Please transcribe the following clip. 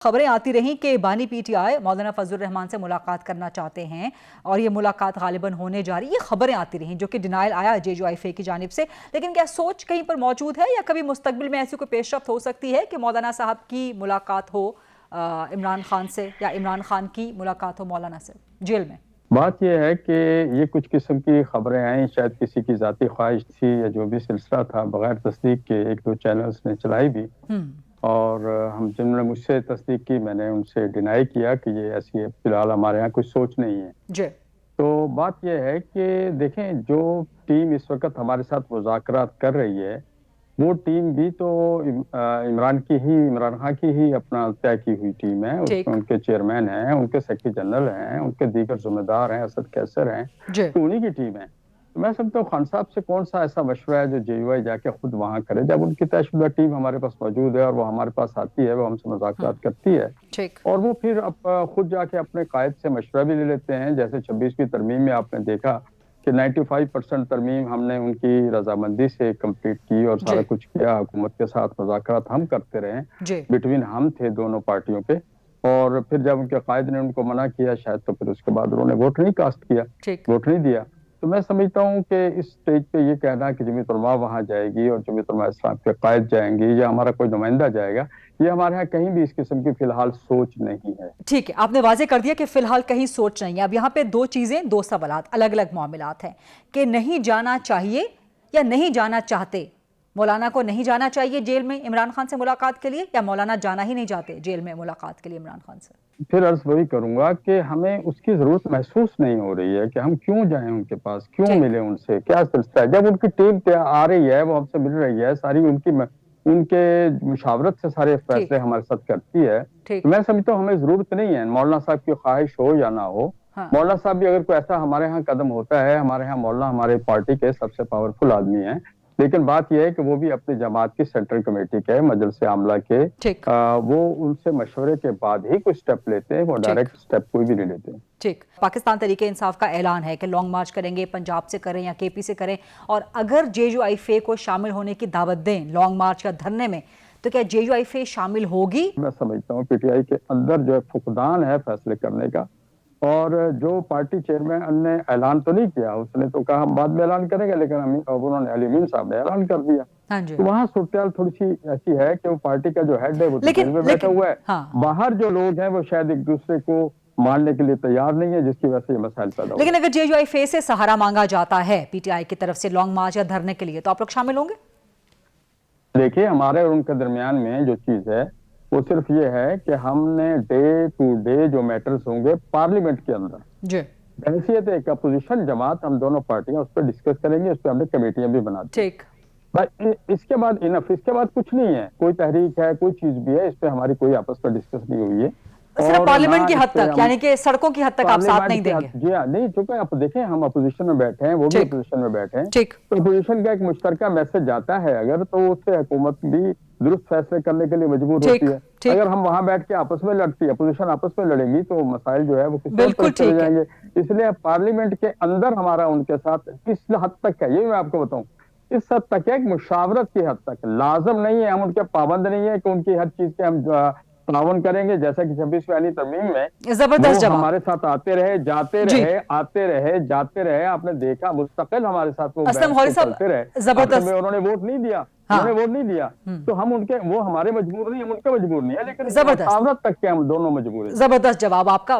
خبریں آتی رہیں کہ بانی پی ٹی آئی مولانا فضل الرحمان سے ملاقات کرنا چاہتے ہیں اور یہ ملاقات غالباً ہونے جا رہی ہے. یہ خبریں آتی رہیں جو کہ ڈینائل آیا جے یو آئی فے کی جانب سے. لیکن کیا سوچ کہیں پر موجود ہے یا کبھی مستقبل میں ایسی کوئی پیش رفت ہو سکتی ہے کہ مولانا صاحب کی ملاقات ہو عمران خان سے یا عمران خان کی ملاقات ہو مولانا سے جیل میں؟ بات یہ ہے کہ یہ کچھ قسم کی خبریں آئیں، شاید کسی کی ذاتی خواہش تھی یا جو بھی سلسلہ تھا، بغیر تصدیق کے ایک دو چینلز نے چلائی بھی اور جنہوں نے مجھ سے تصدیق کی میں نے ان سے ڈینائی کیا کہ یہ ایسی ہے، فی الحال ہمارے یہاں کچھ سوچ نہیں ہے جی. تو بات یہ ہے کہ دیکھیں جو ٹیم اس وقت ہمارے ساتھ مذاکرات کر رہی ہے وہ ٹیم بھی تو عمران خان کی ہی اپنا طے کی ہوئی ٹیم ہے. اس میں ان کے چیئرمین ہیں، ان کے سیکرٹری جنرل ہیں، ان کے دیگر ذمہ دار ہیں، اسد قیصر ہیں، تو انہی کی ٹیم ہے. تو میں سمجھتا ہوں خان صاحب سے کون سا ایسا مشورہ ہے جو جے یو آئی جا کے خود وہاں کرے. جب ان کی طے شدہ ٹیم ہمارے پاس موجود ہے اور وہ ہمارے پاس آتی ہے، وہ ہم سے مذاکرات کرتی ہے اور وہ پھر خود جا کے اپنے قائد سے مشورہ بھی لے لیتے ہیں. جیسے 26ویں ترمیم میں آپ نے دیکھا کہ 95% ترمیم ہم نے ان کی رضامندی سے کمپلیٹ کی اور سارا کچھ کیا. حکومت کے ساتھ مذاکرات ہم کرتے رہے، بٹوین ہم تھے دونوں پارٹیوں پہ. اور پھر جب ان کے قائد نے ان کو منع کیا شاید، تو پھر اس کے بعد انہوں نے ووٹ نہیں کاسٹ کیا، ووٹ نہیں دیا. تو میں سمجھتا ہوں کہ اس سٹیج پہ یہ کہنا کہ جمیعت علماء وہاں جائے گی اور جمیعت علماء اسلام کے قائد جائیں گی یا ہمارا کوئی نمائندہ جائے گا، یہ ہمارے ہاں کہیں بھی اس قسم کی فی الحال سوچ نہیں ہے. ٹھیک ہے، آپ نے واضح کر دیا کہ فی الحال کہیں سوچ نہیں ہے. اب یہاں پہ دو چیزیں، دو سوالات، الگ الگ معاملات ہیں کہ نہیں جانا چاہیے یا نہیں جانا چاہتے. مولانا کو نہیں جانا چاہیے جیل میں عمران خان سے ملاقات کے لیے، یا مولانا جانا ہی نہیں چاہتے جیل میں ملاقات کے لیے عمران خان سے؟ پھر عرض وہی کروں گا کہ ہمیں اس کی ضرورت محسوس نہیں ہو رہی ہے کہ ہم کیوں جائیں ان کے پاس، کیوں ملیں ان سے، کیا سلسلہ ہے. جب ان کی ٹیم آ رہی ہے، وہ ہم سے مل رہی ہے، ساری ان کے مشاورت سے سارے فیصلے ہمارے ساتھ کرتی ہے، تو میں سمجھتا ہوں ہمیں ضرورت نہیں ہے. مولانا صاحب کی خواہش ہو یا نہ ہو، مولانا صاحب بھی اگر کوئی ایسا ہمارے ہاں قدم ہوتا ہے، ہمارے ہاں مولانا ہمارے پارٹی کے سب سے پاورفل آدمی ہیں، لیکن بات یہ ہے کہ وہ بھی اپنی جماعت کی سینٹرل کمیٹی کے مجلس عاملہ کے وہ ان سے مشورے کے بعد ہی کوئی سٹیپ لیتے ہیں، وہ ڈائریکٹ سٹیپ کوئی بھی نہیں لیتے. ٹھیک. پاکستان تحریک انصاف کا اعلان ہے کہ لانگ مارچ کریں گے، پنجاب سے کریں یا کے پی سے کریں، اور اگر جے یو آئی فے کو شامل ہونے کی دعوت دیں لانگ مارچ یا دھرنے میں، تو کیا جے یو آئی فے شامل ہوگی؟ میں سمجھتا ہوں پی ٹی آئی کے اندر جو ہے فقدان ہے فیصلے کرنے کا. اور جو پارٹی چیئرمین نے اعلان تو نہیں کیا، اس نے تو کہا ہم بعد میں اعلان کریں گے، لیکن انہوں نے علی امین صاحب نے اعلان کر دیا. تو وہاں صورتحال تھوڑی سی ایسی ہے کہ وہ پارٹی کا جو ہیڈ ہے وہ دل میں بیٹھا ہوا ہے، باہر جو لوگ ہیں وہ شاید ایک دوسرے کو ماننے کے لیے تیار نہیں ہے، جس کی وجہ سے یہ مسائل پیدا ہو. لیکن اگر جے یو آئی فے سے سہارا مانگا جاتا ہے پی ٹی آئی کی طرف سے لانگ مارچ یا دھرنے کے لیے، تو آپ لوگ شامل ہوں گے؟ دیکھیے ہمارے اور ان کے درمیان میں جو چیز ہے وہ صرف یہ ہے کہ ہم نے ڈے ٹو ڈے جو میٹرز ہوں گے پارلیمنٹ کے اندر بحیثیت ایک اپوزیشن جماعت ہم دونوں پارٹیاں اس پہ ڈسکس کریں گے، اس پہ ہم نے کمیٹیاں بھی بنا دی. اس کے بعد انف، اس کے بعد کچھ نہیں ہے، کوئی تحریک ہے، کوئی چیز بھی ہے، اس پہ ہماری کوئی آپس میں ڈسکس نہیں ہوئی ہے. صرف پارلیمنٹ کی حد تک، یعنی کہ سڑکوں کی حد تک آپ ساتھ نہیں دیں گے؟ جی ہاں، نہیں، چونکہ آپ دیکھیں ہم اپوزیشن میں بیٹھے ہیں، وہ بھی اپوزیشن میں بیٹھے ہیں، تو اپوزیشن کا ایک مشترکہ میسج جاتا ہے اگر، تو اس سے حکومت بھی درست فیصلے کرنے کے لیے مجبور ہوتی ہے. اگر ہم وہاں بیٹھ کے آپس میں لڑتی ہے، اپوزیشن آپس میں لڑے گی، تو مسائل جو ہے وہ کس طرح چلے جائیں گے. اس لیے پارلیمنٹ کے اندر ہمارا ان کے ساتھ کس حد تک ہے یہ میں آپ کو بتاؤں، اس حد تک ہے ایک مشاورت کی حد تک. لازم نہیں ہے، ہم ان کے پابند نہیں ہے کہ ان کی ہر چیز کے ہم تعاون کریں گے. جیسا کہ 26ویں ترمیم میں وہ ہمارے ساتھ آتے رہے، جاتے رہے، آتے رہے، جاتے رہے. آپ نے دیکھا مستقل ہمارے ساتھ وہ چلتے رہے، انہوں نے ووٹ نہیں دیا، انہوں نے ووٹ نہیں دیا. تو ہم ان کے، وہ ہمارے مجبور نہیں، ہم ان کے مجبور نہیں ہے، لیکن مشاورت تک کے ہم دونوں مجبور ہیں. زبردست جواب آپ کا.